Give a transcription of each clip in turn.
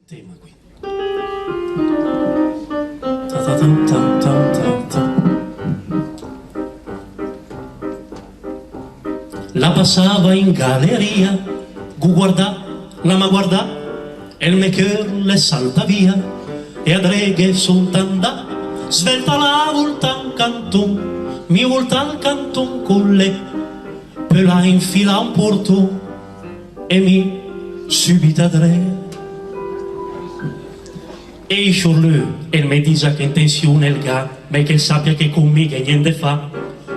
Tema qui. Ta ta ta ta ta ta ta. La passava in galleria, guardà, la ma guardà, e il maker le salta via, e a dreghe soltanda, svelta la volta un canton, mi volta il canton con le, per la infila un porto, e mi subita dre. E sur lui, il me disa che intenzione il ga, ma che sappia che con me che niente fa.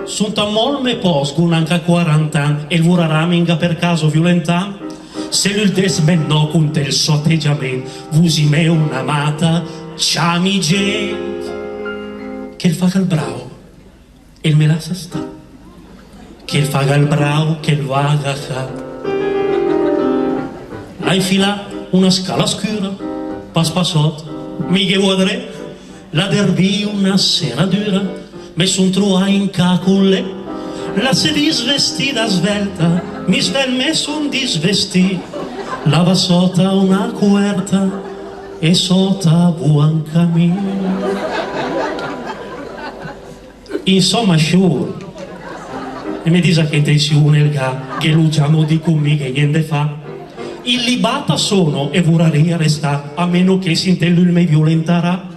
Sunt a mol me posgun anche a 40 anni, e il vorrà minga per caso violenta. Se lui desmennò con il suo atteggiamento, vusi me un'amata, ciami gente. Che il faga il bravo, e il me la sa sta. Che il faga il bravo, che il vaga fa. La infila una scala scura, pas passot, mi che guardare, la derbi una sera dura, me son trova in caculle, la se disvestita svelta, mi svel me son disvestì, la va sota una coerta, e sota buon cammino. Insomma, sure, e mi disa che intenzione il ga, che luciamo di con che niente fa. Il libata sono e vorrei restare, a meno che si intende il me violentarà.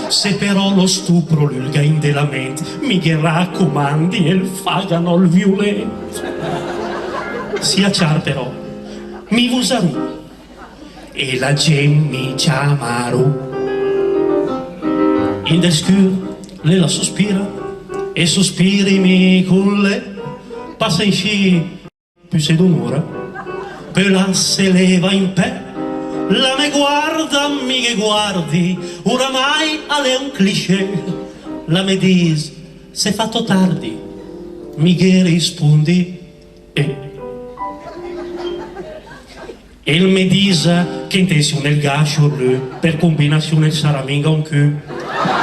Se però lo stupro l'ulga in della mente, mi che raccomandi e il fagano il violento. Si acciar però, mi vusaru, e la gente mi chiamaru. In del scur, le la sospira, e sospiri mi con le, passa in sci, più se d'un'ora. Poi la se leva in pe, la me guarda, mi che guardi, oramai alle un cliché, la me dis, s'è fatto tardi, mi che rispondi, e il me disa che intenzione il gascio lui, per combinazione sarà minga un cu.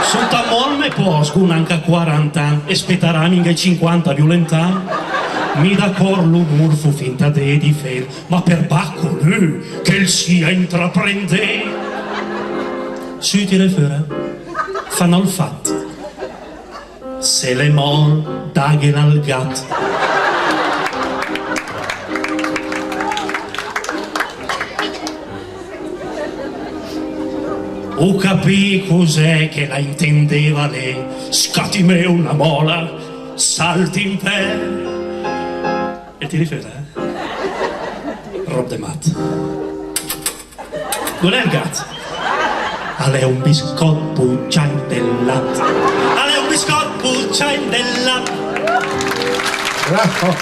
Sunt a mol me posgun anche a 40 anni, e spetterà minga 50 violentà. Mi d'accordo l'umor fu finta de difesa, ma per bacco lui che il sia intraprende. Su tira fuori, fanno il fatto, se le mol daghen al gatto. O capì cos'è che la intendeva lei, scatti me una mola, salti in pe. E ti rifere, Rob de Mat. Non è il gatto. Ale un biscotto bucciain del latte. Ale un biscotto bucciain del latte. Bravo.